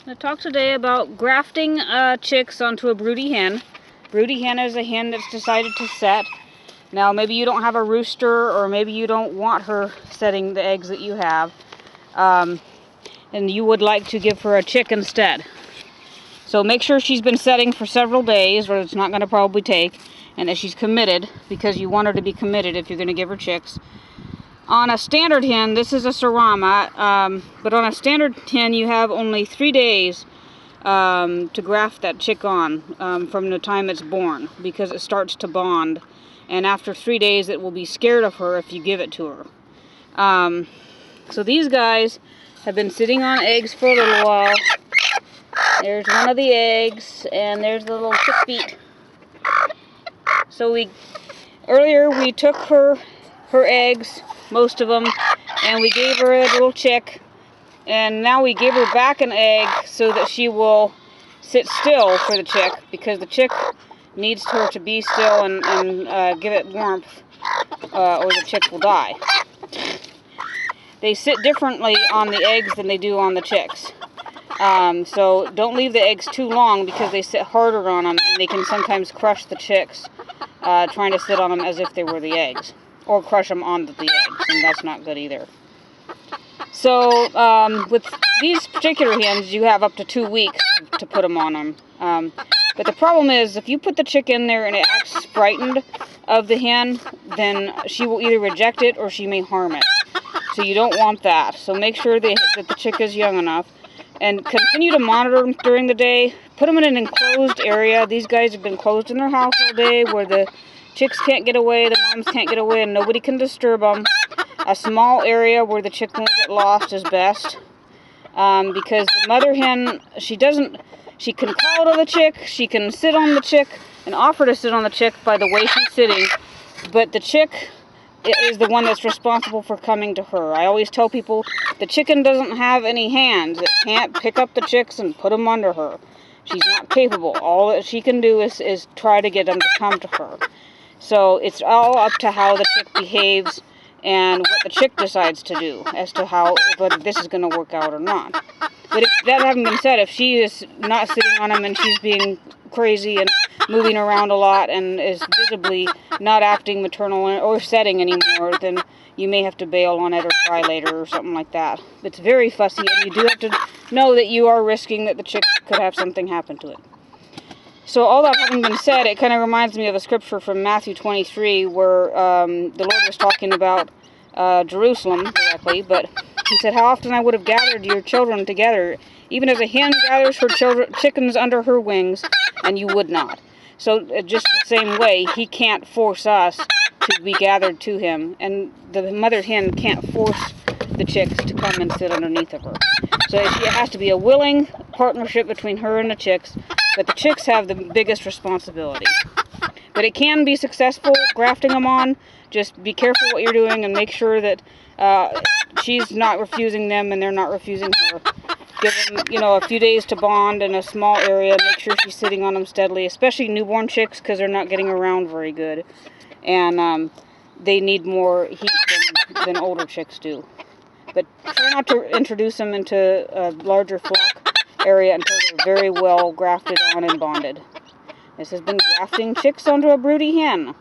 I'm going to talk today about grafting chicks onto a broody hen. Broody hen is a hen that's decided to set. Now maybe you don't have a rooster, or maybe you don't want her setting the eggs that you have, and you would like to give her a chick instead. So make sure she's been setting for several days, or it's not going to probably take, and that she's committed, because you want her to be committed if you're going to give her chicks. On a standard hen, this is a Sarama, but on a standard hen you have only 3 days to graft that chick on from the time it's born, because it starts to bond, and after 3 days it will be scared of her if you give it to her. So these guys have been sitting on eggs for a little while. There's one of the eggs, and there's the little chick feet. So earlier we took her eggs, most of them, and we gave her a little chick, and now we gave her back an egg so that she will sit still for the chick, because the chick needs her to be still and give it warmth, or the chick will die. They sit differently on the eggs than they do on the chicks. So don't leave the eggs too long, because they sit harder on them, and they can sometimes crush the chicks trying to sit on them as if they were the eggs, or crush them onto the eggs, and that's not good either. So with these particular hens, you have up to 2 weeks to put them on them. But the problem is, if you put the chick in there and it acts frightened of the hen, then she will either reject it or she may harm it. So you don't want that. So make sure that the chick is young enough, and continue to monitor them during the day. Put them in an enclosed area. These guys have been closed in their house all day, where the chicks can't get away, the moms can't get away, and nobody can disturb them. A small area where the chick won't get lost is best, because the mother hen, she can call to the chick, she can sit on the chick and offer to sit on the chick by the way she's sitting, but the chick is the one that's responsible for coming to her. I always tell people, the chicken doesn't have any hands. It can't pick up the chicks and put them under her. She's not capable. All that she can do is try to get them to come to her. So it's all up to how the chick behaves and what the chick decides to do as to whether this is going to work out or not. But if that having been said, if she is not sitting on them and she's being crazy and moving around a lot and is visibly not acting maternal or setting anymore, then you may have to bail on it or try later or something like that. It's very fussy, and you do have to know that you are risking that the chick could have something happen to it. So all that having been said, it kind of reminds me of a scripture from Matthew 23, where the Lord was talking about Jerusalem directly, but he said, "How often I would have gathered your children together, even as a hen gathers her chickens under her wings, and you would not." So just the same way, he can't force us to be gathered to him, and the mother hen can't force the chicks to come and sit underneath of her. So it has to be a willing partnership between her and the chicks, but the chicks have the biggest responsibility. But it can be successful grafting them on. Just be careful what you're doing and make sure that she's not refusing them and they're not refusing her. Give them, a few days to bond in a small area. Make sure she's sitting on them steadily, especially newborn chicks, because they're not getting around very good. And they need more heat than older chicks do. But try not to introduce them into a larger flock area until they're very well grafted on and bonded. This has been grafting chicks onto a broody hen.